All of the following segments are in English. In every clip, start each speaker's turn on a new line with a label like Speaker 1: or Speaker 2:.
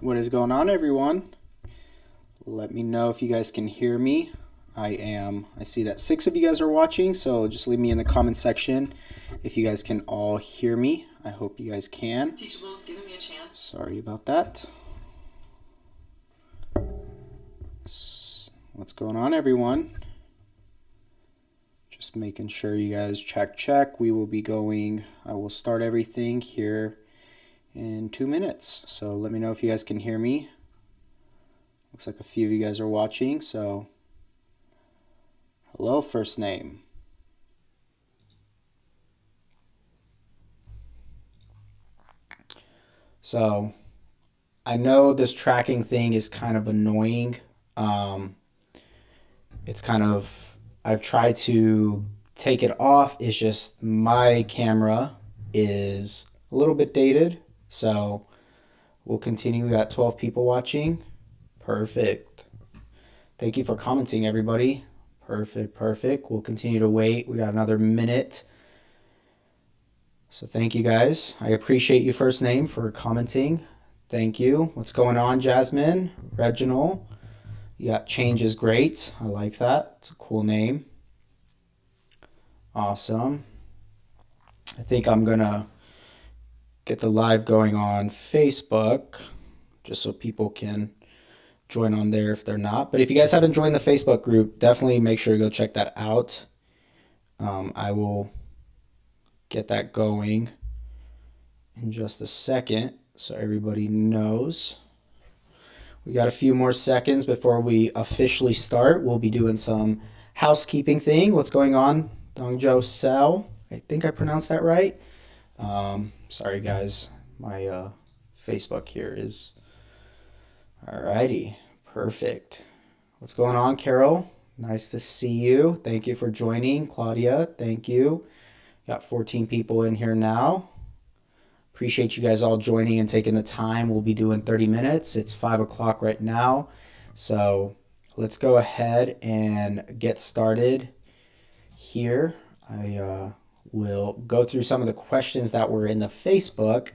Speaker 1: What is going on, everyone? Let me know if you guys can hear me. I see that 6 of you guys are watching, so just leave me in the comment section if you guys can all hear me. I hope you guys can.
Speaker 2: Teachable's giving me a chance.
Speaker 1: Sorry about that. What's going on, everyone? Just making sure you guys check. We will be going, I will start everything here in 2 minutes. So let me know if you guys can hear me. Looks like a few of you guys are watching, so hello, first name. So I know this tracking thing is kind of annoying. I've tried to take it off. It's just my camera is a little bit dated. So we'll continue. We got 12 people watching. Perfect. Thank you for commenting, everybody. Perfect. We'll continue to wait. We got another minute. So thank you guys. I appreciate you, first name, for commenting. Thank you. What's going on, Jasmine? Reginald? You got Change is Great. I like that. It's a cool name. Awesome. I think I'm going to get the live going on Facebook just so people can join on there if they're not. But if you guys haven't joined the Facebook group, definitely make sure to go check that out. I will get that going in just a second so everybody knows. We got a few more seconds before we officially start. We'll be doing some housekeeping thing. What's going on? Dongjo Sel. I think I pronounced that right. Sorry guys, my Facebook here is alrighty. Perfect. What's going on, Carol? Nice to see you. Thank you for joining. Claudia, thank you. Got 14 people in here now. Appreciate you guys all joining and taking the time. We'll be doing 30 minutes. It's 5 o'clock right now. So let's go ahead and get started here. I will go through some of the questions that were in the Facebook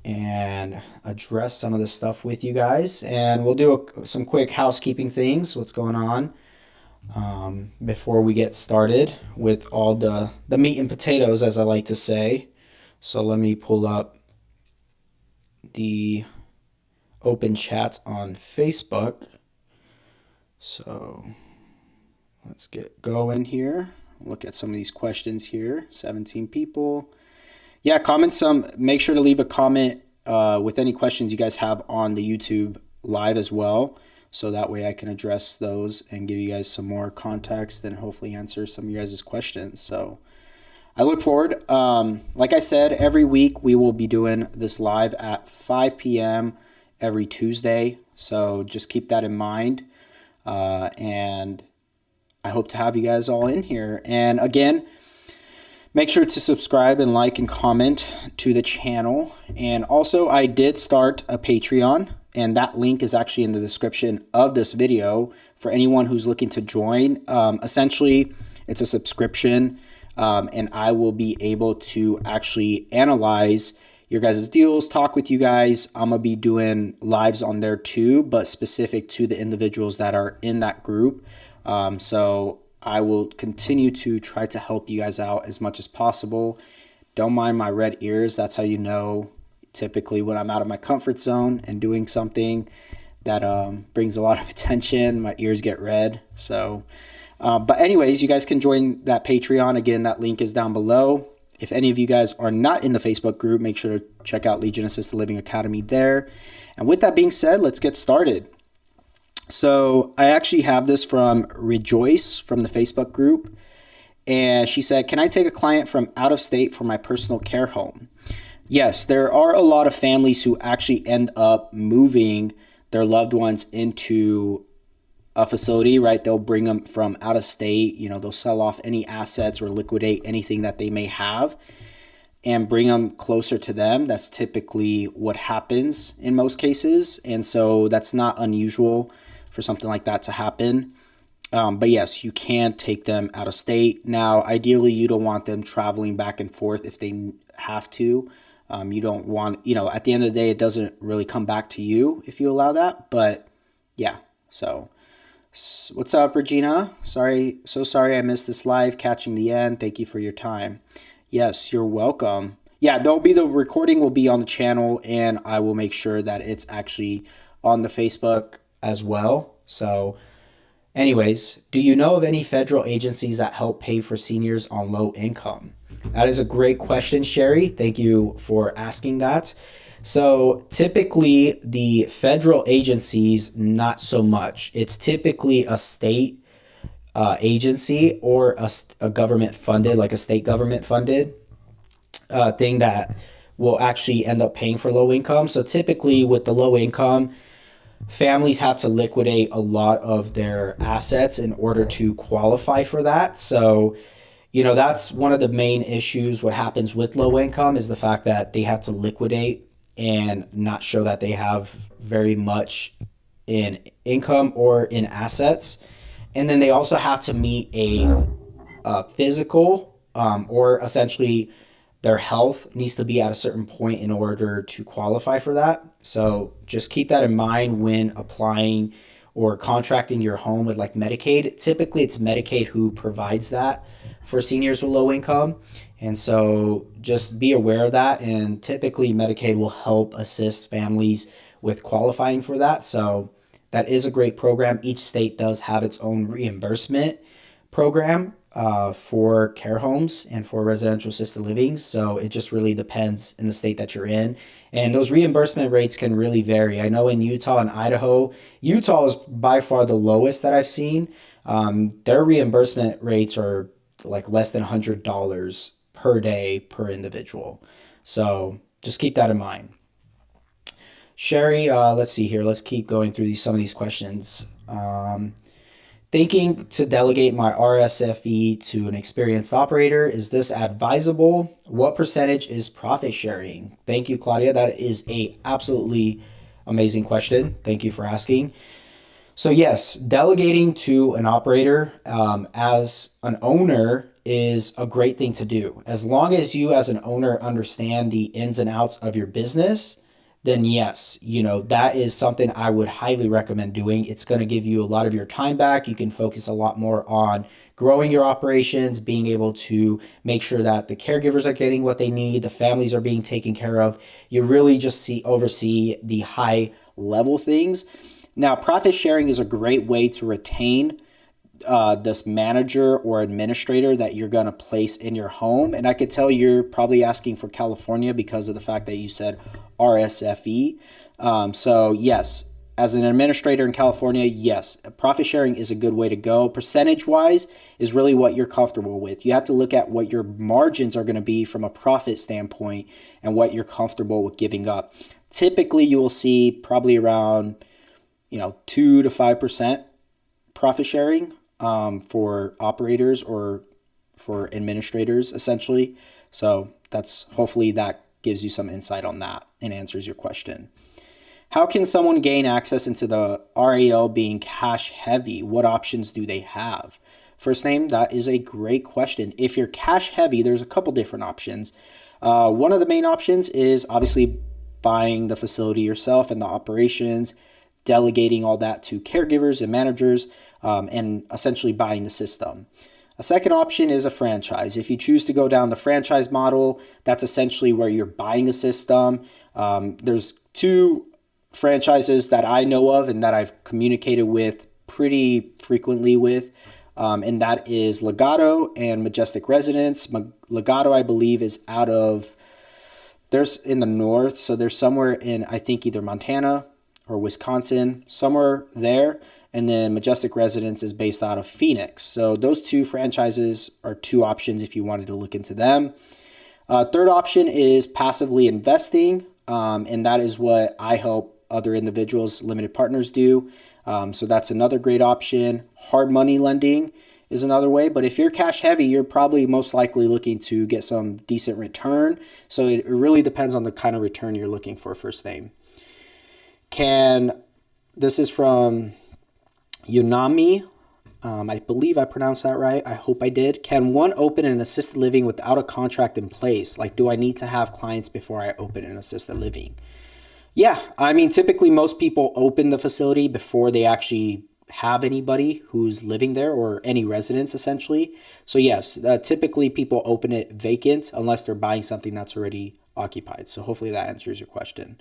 Speaker 1: and address some of the stuff with you guys. And we'll do some quick housekeeping things. What's going on before we get started with all the meat and potatoes, as I like to say. So let me pull up the open chat on Facebook. So let's get going here. Look at some of these questions here. 17 people. Yeah, comment some. Make sure to leave a comment with any questions you guys have on the YouTube live as well. So that way I can address those and give you guys some more context and hopefully answer some of you guys' questions. So I look forward. Like I said, every week we will be doing this live at 5 p.m. every Tuesday. So just keep that in mind. And I hope to have you guys all in here. And again, make sure to subscribe and like and comment to the channel. And also, I did start a Patreon, and that link is actually in the description of this video for anyone who's looking to join. Essentially, it's a subscription. And I will be able to actually analyze your guys' deals, talk with you guys. I'm going to be doing lives on there too, but specific to the individuals that are in that group. So I will continue to try to help you guys out as much as possible. Don't mind my red ears. That's how you know typically when I'm out of my comfort zone and doing something that brings a lot of attention. My ears get red. So but anyways, you guys can join that Patreon. Again, that link is down below. If any of you guys are not in the Facebook group, make sure to check out Legion Assisted Living Academy there. And with that being said, let's get started. So I actually have this from Rejoice from the Facebook group. And she said, can I take a client from out of state for my personal care home? Yes, there are a lot of families who actually end up moving their loved ones into a facility, right? They'll bring them from out of state, they'll sell off any assets or liquidate anything that they may have and bring them closer to them. That's typically what happens in most cases. And so that's not unusual for something like that to happen. But yes, you can take them out of state. Now, ideally, you don't want them traveling back and forth if they have to. You don't want, at the end of the day, it doesn't really come back to you if you allow that. But yeah, so what's up, Regina? So sorry I missed this live. Catching the end. Thank you for your time. Yes, you're welcome. Yeah, the recording will be on the channel, and I will make sure that it's actually on the Facebook as well. So anyways, do you know of any federal agencies that help pay for seniors on low income? That is a great question, Sherry. Thank you for asking that. So typically the federal agencies, not so much. It's typically a state agency or a government funded, like a state government funded thing that will actually end up paying for low income. So typically with the low income, families have to liquidate a lot of their assets in order to qualify for that. So, that's one of the main issues. What happens with low income is the fact that they have to liquidate and not show that they have very much in income or in assets. And then they also have to meet a physical or essentially their health needs to be at a certain point in order to qualify for that. So just keep that in mind when applying or contracting your home with like Medicaid. Typically it's Medicaid who provides that for seniors with low income. And so just be aware of that. And typically Medicaid will help assist families with qualifying for that. So that is a great program. Each state does have its own reimbursement program for care homes and for residential assisted living. So it just really depends in the state that you're in. And those reimbursement rates can really vary. I know in Utah and Idaho, Utah is by far the lowest that I've seen. Their reimbursement rates are like less than $100 per day per individual. So just keep that in mind. Sherry, let's see here. Let's keep going through some of these questions. Thinking to delegate my RSFE to an experienced operator. Is this advisable? What percentage is profit sharing? Thank you, Claudia. That is a absolutely amazing question. Thank you for asking. So yes, delegating to an operator as an owner is a great thing to do. As long as you as an owner understand the ins and outs of your business, then yes, that is something I would highly recommend doing. It's going to give you a lot of your time back. You can focus a lot more on growing your operations, being able to make sure that the caregivers are getting what they need, the families are being taken care of. You really just oversee the high level things. Now, profit sharing is a great way to retain this manager or administrator that you're going to place in your home. And I could tell you're probably asking for California because of the fact that you said RSFE. So yes, as an administrator in California, yes, profit sharing is a good way to go. Percentage wise is really what you're comfortable with. You have to look at what your margins are going to be from a profit standpoint and what you're comfortable with giving up. Typically, you will see probably around 2 to 5% profit sharing for operators or for administrators, essentially. So hopefully that gives you some insight on that and answers your question. How can someone gain access into the RAL being cash heavy? What options do they have? First name, that is a great question. If you're cash heavy, there's a couple different options. One of the main options is obviously buying the facility yourself and the operations, delegating all that to caregivers and managers, and essentially buying the system. A second option is a franchise. If you choose to go down the franchise model, that's essentially where you're buying a system. There's two franchises that I know of and that I've communicated with pretty frequently with, and that is Legato and Majestic Residence. Legato, I believe, is there's in the north, so there's somewhere in, I think, either Montana or Wisconsin, somewhere there. And then Majestic Residence is based out of Phoenix. So those two franchises are two options if you wanted to look into them. Third option is passively investing, and that is what I help other individuals, limited partners do. So that's another great option. Hard money lending is another way, but if you're cash heavy, you're probably most likely looking to get some decent return. So it really depends on the kind of return you're looking for, first name. This is from Unami. I believe I pronounced that right. I hope I did. Can one open an assisted living without a contract in place? Like, do I need to have clients before I open an assisted living? Yeah, I mean, typically most people open the facility before they actually have anybody who's living there or any residents essentially. So yes, typically people open it vacant unless they're buying something that's already occupied. So hopefully that answers your question.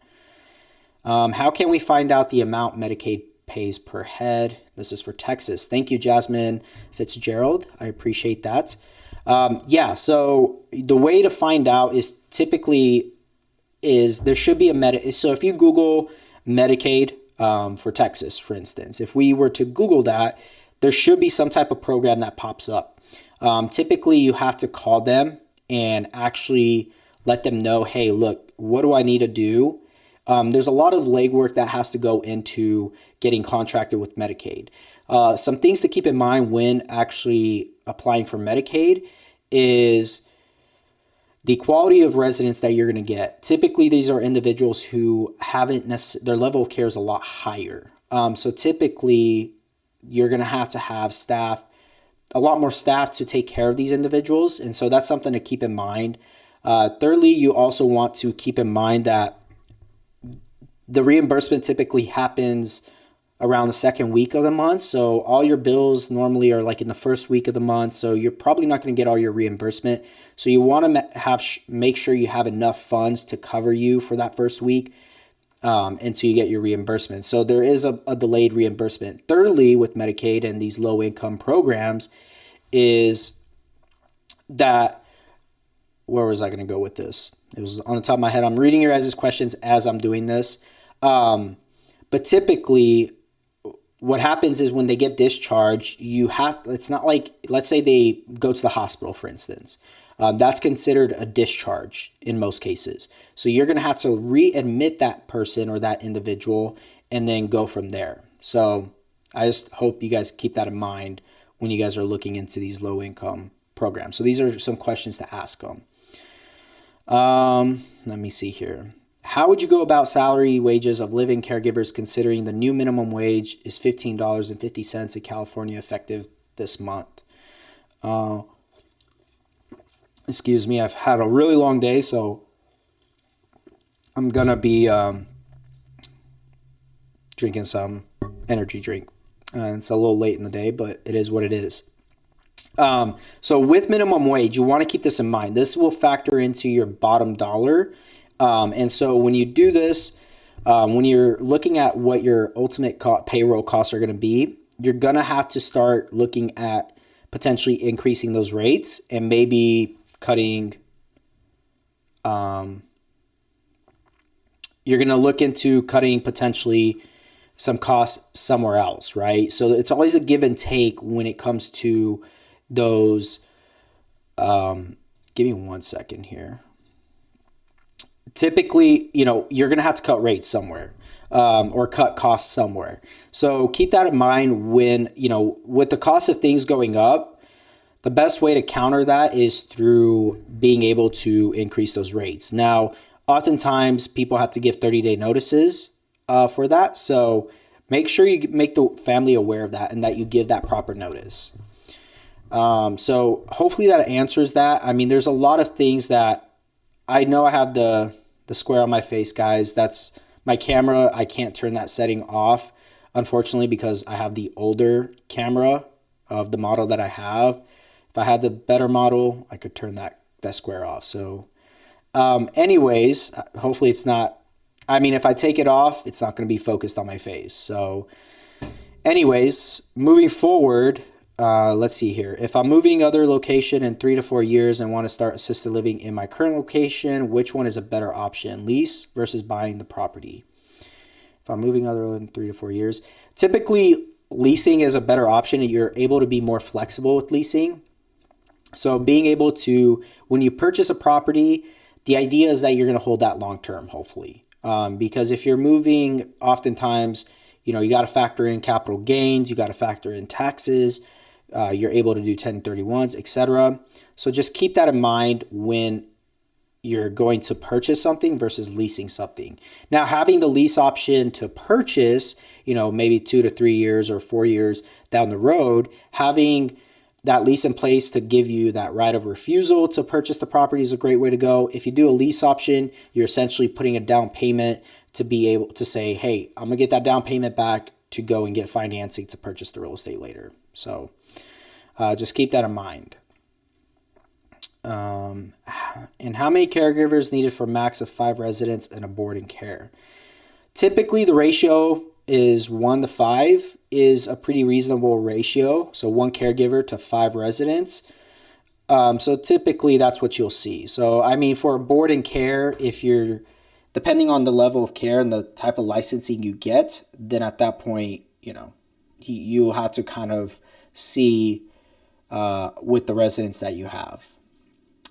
Speaker 1: How can we find out the amount Medicaid pays per head? This is for Texas. Thank you, Jasmine Fitzgerald. I appreciate that. Yeah, so the way to find out is typically there should be so if you Google Medicaid for Texas, for instance, if we were to Google that, there should be some type of program that pops up. Typically, you have to call them and actually let them know, hey, look, what do I need to do? There's a lot of legwork that has to go into getting contracted with Medicaid. Some things to keep in mind when actually applying for Medicaid is the quality of residents that you're going to get. Typically, these are individuals who their level of care is a lot higher. So typically, you're going to have staff, a lot more staff to take care of these individuals. And so that's something to keep in mind. Thirdly, you also want to keep in mind that the reimbursement typically happens around the second week of the month. So all your bills normally are like in the first week of the month. So you're probably not going to get all your reimbursement. So you want to make sure you have enough funds to cover you for that first week until you get your reimbursement. So there is a delayed reimbursement. Thirdly, with Medicaid and these low income programs is that, where was I going to go with this? It was on the top of my head. I'm reading your guys' questions as I'm doing this. But typically what happens is when they get discharged, it's not like, let's say they go to the hospital, for instance. That's considered a discharge in most cases. So you're going to have to readmit that person or that individual and then go from there. So I just hope you guys keep that in mind when you guys are looking into these low income programs. So these are some questions to ask them. Let me see here. How would you go about salary wages of living caregivers considering the new minimum wage is $15.50 in California effective this month? Excuse me, I've had a really long day, so I'm going to be drinking some energy drink. It's a little late in the day, but it is what it is. So with minimum wage, you want to keep this in mind. This will factor into your bottom dollar. And so when you do this, when you're looking at what your ultimate payroll costs are going to be, you're going to have to start looking at potentially increasing those rates and maybe cutting. You're going to look into cutting potentially some costs somewhere else, right? So it's always a give and take when it comes to those. Give me 1 second here. Typically, you're going to have to cut rates somewhere or cut costs somewhere. So keep that in mind when, with the cost of things going up, the best way to counter that is through being able to increase those rates. Now, oftentimes people have to give 30-day notices for that. So make sure you make the family aware of that and that you give that proper notice. So hopefully that answers that. I mean, there's a lot of things that I know. I have the square on my face, guys. That's my camera. I can't turn that setting off, unfortunately, because I have the older camera of the model that I have. If I had the better model, I could turn that square off. So anyways, hopefully it's not, if I take it off, it's not going to be focused on my face. So anyways, moving forward, let's see here. If I'm moving other location in 3 to 4 years and want to start assisted living in my current location, which one is a better option? Lease versus buying the property. If I'm moving other in 3 to 4 years, typically leasing is a better option. You're able to be more flexible with leasing. So being able to, when you purchase a property, the idea is that you're going to hold that long term, hopefully. Because if you're moving, oftentimes, you got to factor in capital gains, you got to factor in taxes. You're able to do 1031s, etc. So just keep that in mind when you're going to purchase something versus leasing something. Now, having the lease option to purchase, maybe 2 to 3 years or 4 years down the road, having that lease in place to give you that right of refusal to purchase the property is a great way to go. If you do a lease option, you're essentially putting a down payment to be able to say, hey, I'm gonna get that down payment back to go and get financing to purchase the real estate later. So just keep that in mind. And how many caregivers needed for max of 5 residents in a board and care? Typically, the ratio is 1 to 5 is a pretty reasonable ratio. So 1 caregiver to 5 residents. So typically that's what you'll see. So I mean, for a board and care, if you're depending on the level of care and the type of licensing you get, then at that point, you'll have to kind of see with the residents that you have.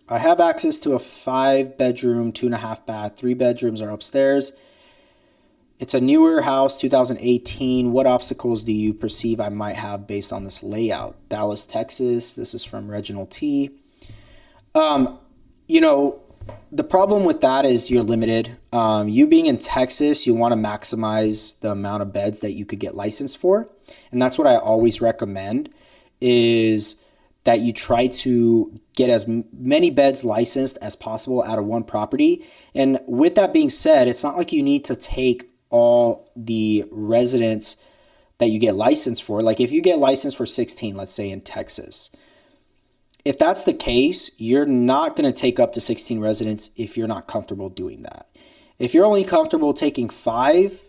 Speaker 1: I have access to a 5-bedroom, 2.5 bath, 3 bedrooms are upstairs. It's a newer house, 2018. What obstacles do you perceive I might have based on this layout? Dallas, Texas. This is from Reginald T. The problem with that is you're limited. You being in Texas, you want to maximize the amount of beds that you could get licensed for. And that's what I always recommend is that you try to get as many beds licensed as possible out of one property. And with that being said, it's not like you need to take all the residents that you get licensed for. Like if you get licensed for 16, let's say in Texas, if that's the case, you're not going to take up to 16 residents if you're not comfortable doing that. If you're only comfortable taking 5,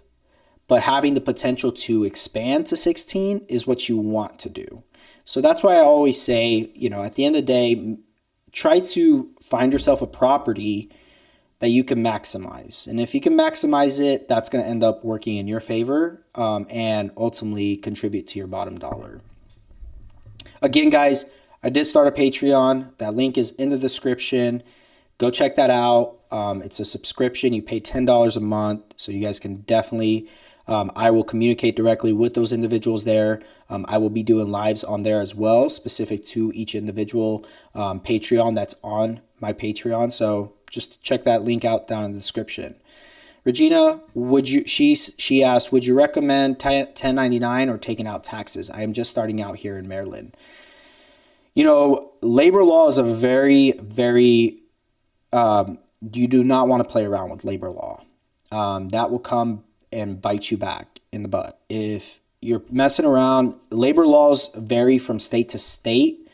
Speaker 1: but having the potential to expand to 16 is what you want to do. So that's why I always say, at the end of the day, try to find yourself a property that you can maximize. And if you can maximize it, that's going to end up working in your favor and ultimately contribute to your bottom dollar. Again, guys, I did start a Patreon. That link is in the description. Go check that out. It's a subscription. You pay $10 a month. So you guys can definitely, I will communicate directly with those individuals there. I will be doing lives on there as well, specific to each individual Patreon that's on my Patreon. So just check that link out down in the description. Regina, she asked, would you recommend 1099 or taking out taxes? I am just starting out here in Maryland. Labor law is a very, very, you do not want to play around with labor law. That will come and bite you back in the butt. If you're messing around, labor laws vary from state to state.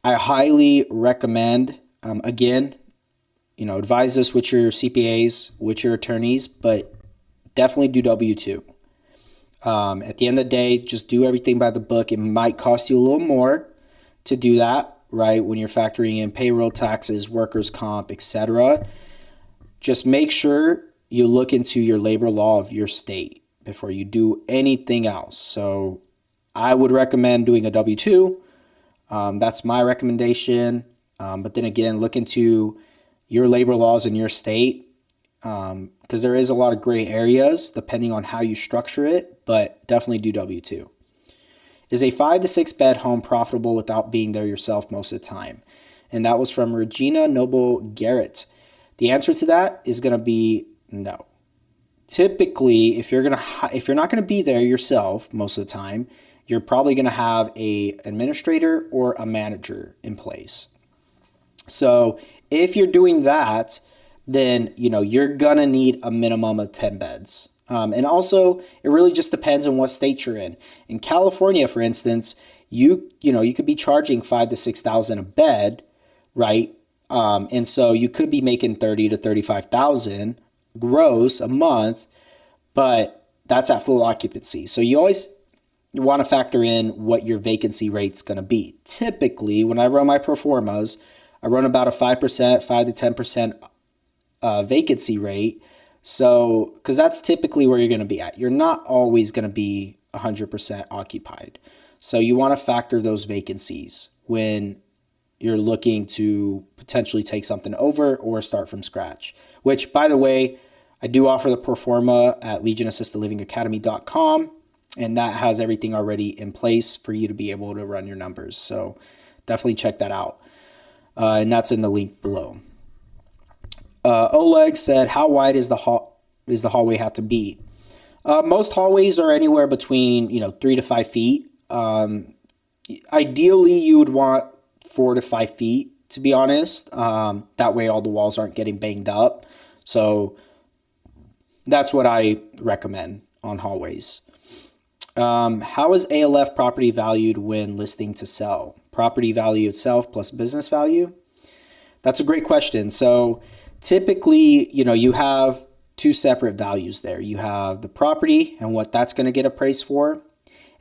Speaker 1: I highly recommend, again, advise this with your CPAs, with your attorneys, but definitely do W-2. At the end of the day, just do everything by the book. It might cost you a little more to do that, right? When you're factoring in payroll taxes, workers' comp, etc. Just make sure you look into your labor law of your state before you do anything else. So I would recommend doing a W-2. That's my recommendation. But then again, look into your labor laws in your state because there is a lot of gray areas depending on how you structure it, but definitely do W-2. Is a 5 to 6 bed home profitable without being there yourself most of the time? And that was from Regina Noble Garrett. The answer to that is going to be no. Typically, if you're not going to be there yourself most of the time, you're probably going to have a administrator or a manager in place. So if you're doing that, then you're going to need a minimum of 10 beds. And also, it really just depends on what state you're in. In California, for instance, you could be charging $5,000 to $6,000 a bed, right? And so you could be making $30,000 to $35,000 gross a month, but that's at full occupancy. So you always want to factor in what your vacancy rate's going to be. Typically, when I run my pro formas, I run about a 5%, 5 to 10% vacancy rate. So, because that's typically where you're going to be at. You're not always going to be 100% occupied. So you want to factor those vacancies when you're looking to potentially take something over or start from scratch. Which, by the way, I do offer the pro forma at legionassistedlivingacademy.com, and that has everything already in place for you to be able to run your numbers. So definitely check that out. And that's in the link below. Oleg said, how wide is the hallway have to be? Most hallways are anywhere between 3 to 5 feet. Ideally, you would want 4 to 5 feet, to be honest. That way all the walls aren't getting banged up. So that's what I recommend on hallways. How is ALF property valued when listing to sell? Property value itself plus business value? That's a great question. So typically, you have two separate values there. You have the property and what that's going to get appraised for.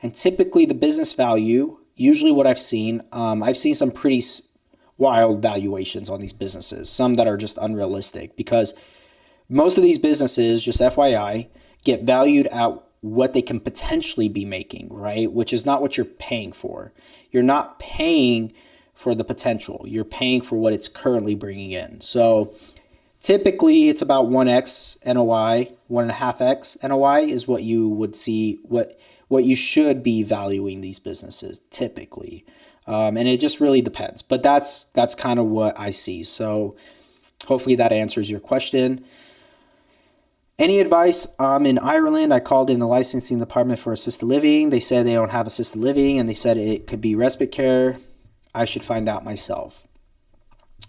Speaker 1: And typically the business value, usually what I've seen some pretty wild valuations on these businesses, some that are just unrealistic, because most of these businesses, just FYI, get valued at what they can potentially be making, right? Which is not what you're paying for. You're not paying for the potential. You're paying for what it's currently bringing in. So typically it's about 1x NOI, 1.5x NOI is what you would see, what you should be valuing these businesses typically. And it just really depends, but that's kind of what I see. So hopefully that answers your question. Any advice? I'm in Ireland. I called in the licensing department for assisted living. They said they don't have assisted living, and they said it could be respite care. I should find out myself.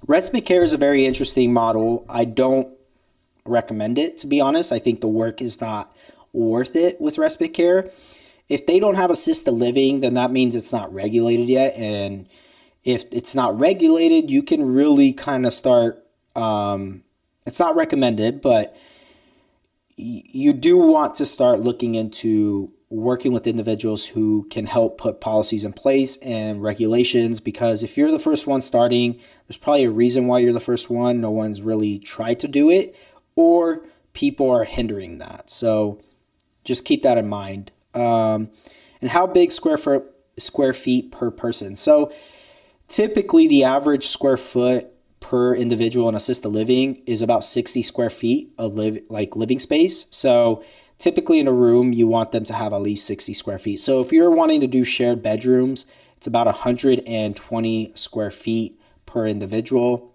Speaker 1: Respite care is a very interesting model. I don't recommend it, to be honest. I think the work is not worth it with respite care. If they don't have assisted living, then that means it's not regulated yet. And if it's not regulated, you can really kind of start, it's not recommended, but you do want to start looking into working with individuals who can help put policies in place and regulations, because if you're the first one starting, there's probably a reason why you're the first one. No one's really tried to do it, or people are hindering that. So just keep that in mind. And how big square feet per person? So typically the average square foot per individual in assisted living is about 60 square feet of living space. So typically in a room, you want them to have at least 60 square feet. So if you're wanting to do shared bedrooms, it's about 120 square feet per individual.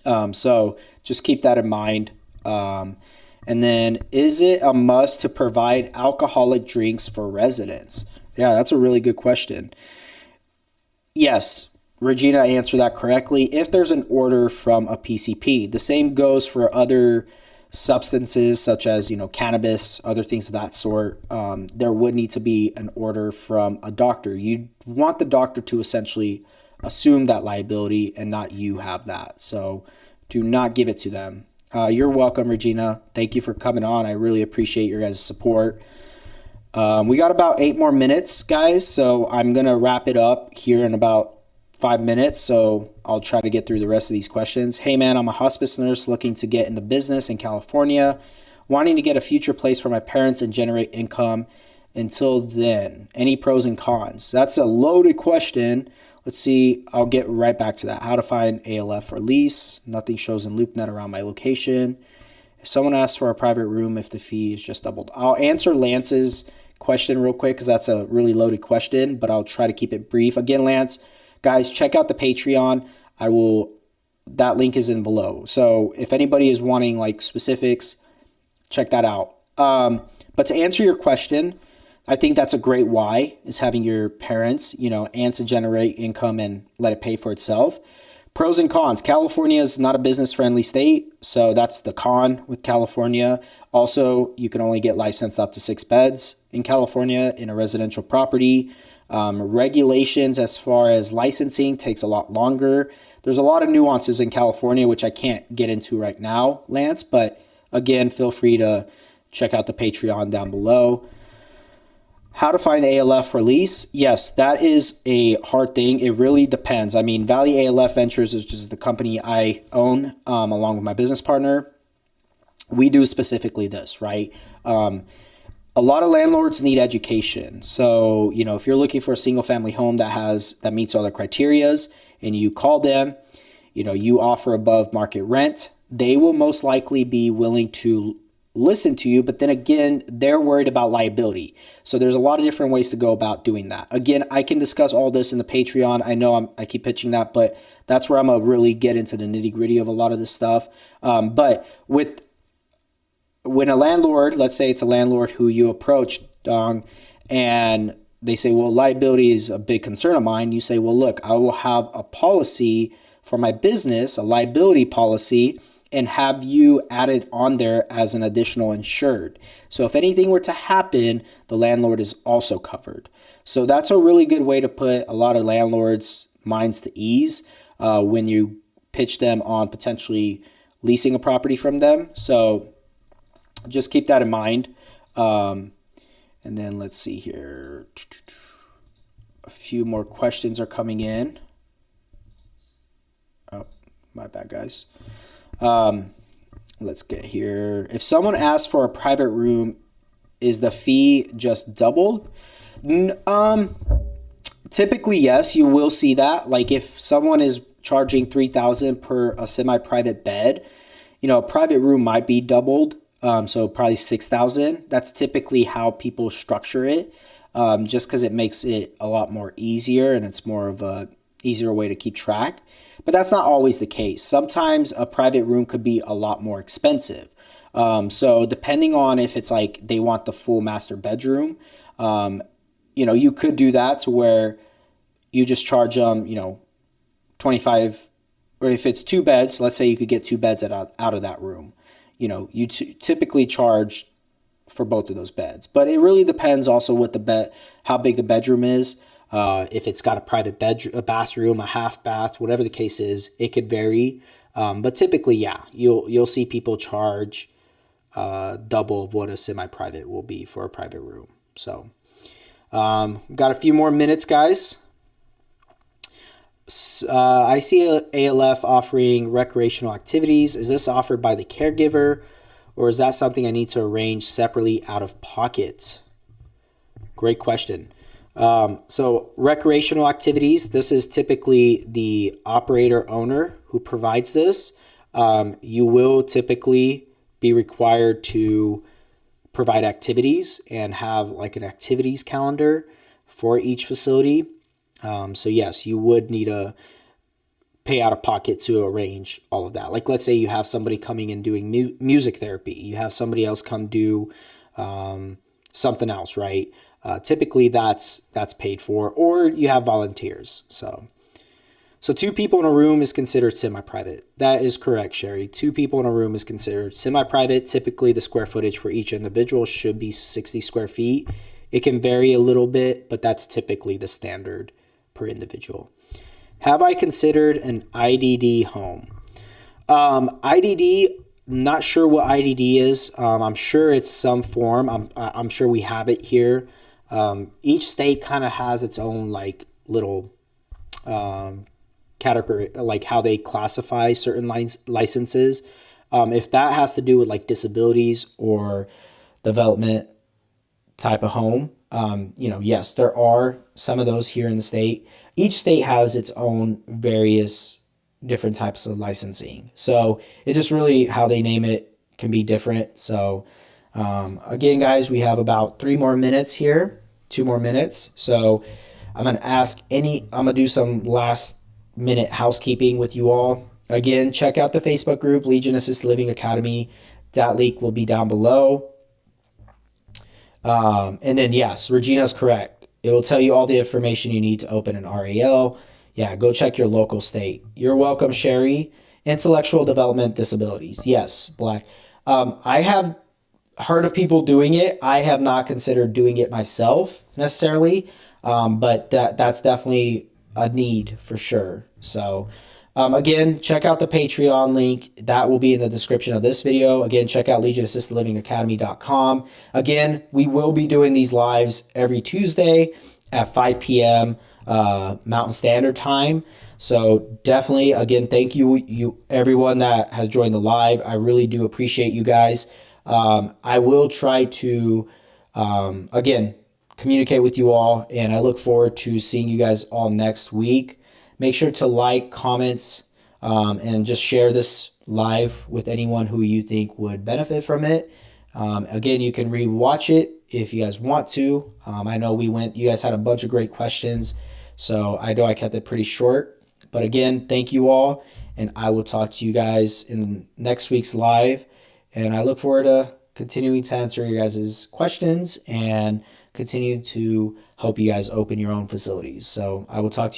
Speaker 1: So just keep that in mind. And then, is it a must to provide alcoholic drinks for residents? Yeah, that's a really good question. Yes. Regina answered that correctly. If there's an order from a PCP, the same goes for other substances such as, cannabis, other things of that sort. There would need to be an order from a doctor. You want the doctor to essentially assume that liability and not you have that. So do not give it to them. You're welcome, Regina. Thank you for coming on. I really appreciate your guys' support. We got about 8 more minutes, guys. So I'm going to wrap it up here in about 5 minutes, so I'll try to get through the rest of these questions. Hey man, I'm a hospice nurse looking to get into business in California, wanting to get a future place for my parents and generate income. Until then, any pros and cons? That's a loaded question. Let's see, I'll get right back to that. How to find ALF release. Nothing shows in LoopNet around my location. If someone asks for a private room, if the fee is just doubled. I'll answer Lance's question real quick because that's a really loaded question, but I'll try to keep it brief. Again, Lance, guys, check out the Patreon. That link is in below. So if anybody is wanting specifics, check that out. But to answer your question, I think that's a great why, is having your parents, and to generate income and let it pay for itself. Pros and cons. California is not a business-friendly state, so that's the con with California. Also, you can only get licensed up to 6 beds in California in a residential property. Regulations as far as licensing takes a lot longer. There's a lot of nuances in California, which I can't get into right now, Lance, but again, feel free to check out the Patreon down below. How to find ALF release? Yes, that is a hard thing. It really depends. I mean, Valley ALF Ventures is just the company I own along with my business partner. We do specifically this, right? A lot of landlords need education. So, if you're looking for a single family home that meets all the criterias and you call them, you offer above market rent, they will most likely be willing to listen to you, but then again, they're worried about liability. So there's a lot of different ways to go about doing that. Again, I can discuss all this in the Patreon. I know I keep pitching that, but that's where I'm gonna really get into the nitty gritty of a lot of this stuff. But when a landlord, let's say it's a landlord who you approach, Dong, and they say, well, liability is a big concern of mine. You say, well, look, I will have a policy for my business, a liability policy, and have you added on there as an additional insured. So if anything were to happen, the landlord is also covered. So that's a really good way to put a lot of landlords' minds to ease when you pitch them on potentially leasing a property from them. So just keep that in mind. And then let's see here. A few more questions are coming in. Oh, my bad, guys. Let's get here. If someone asks for a private room, is the fee just doubled? Typically, yes, you will see that. Like if someone is charging $3,000 per a semi-private bed, a private room might be doubled. So probably $6,000. That's typically how people structure it, just because it makes it a lot more easier and it's more of a easier way to keep track. But that's not always the case. Sometimes a private room could be a lot more expensive. So depending on if it's like they want the full master bedroom, you could do that to where you just charge them, 25, or if it's 2 beds, let's say you could get 2 beds out of that room. You typically charge for both of those beds, but it really depends also what how big the bedroom is. If it's got a private bedroom, a bathroom, a half bath, whatever the case is, it could vary. But typically, yeah, you'll see people charge double of what a semi-private will be for a private room. So, got a few more minutes, guys. I see ALF offering recreational activities. Is this offered by the caregiver, or is that something I need to arrange separately out of pocket? Great question. So recreational activities, this is typically the operator owner who provides this. You will typically be required to provide activities and have like an activities calendar for each facility. So yes, you would need to pay out of pocket to arrange all of that. Like let's say you have somebody coming and doing music therapy. You have somebody else come do something else, right? Typically that's paid for, or you have volunteers. So 2 people in a room is considered semi-private. That is correct, Sherry. 2 people in a room is considered semi-private. Typically the square footage for each individual should be 60 square feet. It can vary a little bit, but that's typically the standard per individual. Have I considered an IDD home? IDD, not sure what IDD is. I'm sure it's some form. I'm sure we have it here. Each state kind of has its own like little category, like how they classify certain licenses. If that has to do with like disabilities or development type of home, yes, there are some of those here in the state. Each state has its own various different types of licensing. So it just really how they name it can be different. So again, guys, we have about 3 more minutes here, 2 more minutes. So I'm going to do some last minute housekeeping with you all. Again, check out the Facebook group, Legion Assisted Living Academy. That link will be down below. And then yes, Regina's correct. It will tell you all the information you need to open an RAL. Yeah, go check your local state. You're welcome, Sherry. Intellectual development disabilities. Yes, Black. I have heard of people doing it. I have not considered doing it myself necessarily, but that's definitely a need for sure. So again, check out the Patreon link. That will be in the description of this video. Again, check out legionassistedlivingacademy.com. Again, we will be doing these lives every Tuesday at 5 p.m. Mountain Standard Time. So definitely, again, thank you everyone that has joined the live. I really do appreciate you guys. I will try to, again, communicate with you all, and I look forward to seeing you guys all next week. Make sure to like, comments, and just share this live with anyone who you think would benefit from it. Again, you can re-watch it if you guys want to. I know you guys had a bunch of great questions, so I know I kept it pretty short. But again, thank you all, and I will talk to you guys in next week's live. And I look forward to continuing to answer your guys' questions and continue to help you guys open your own facilities. So I will talk to you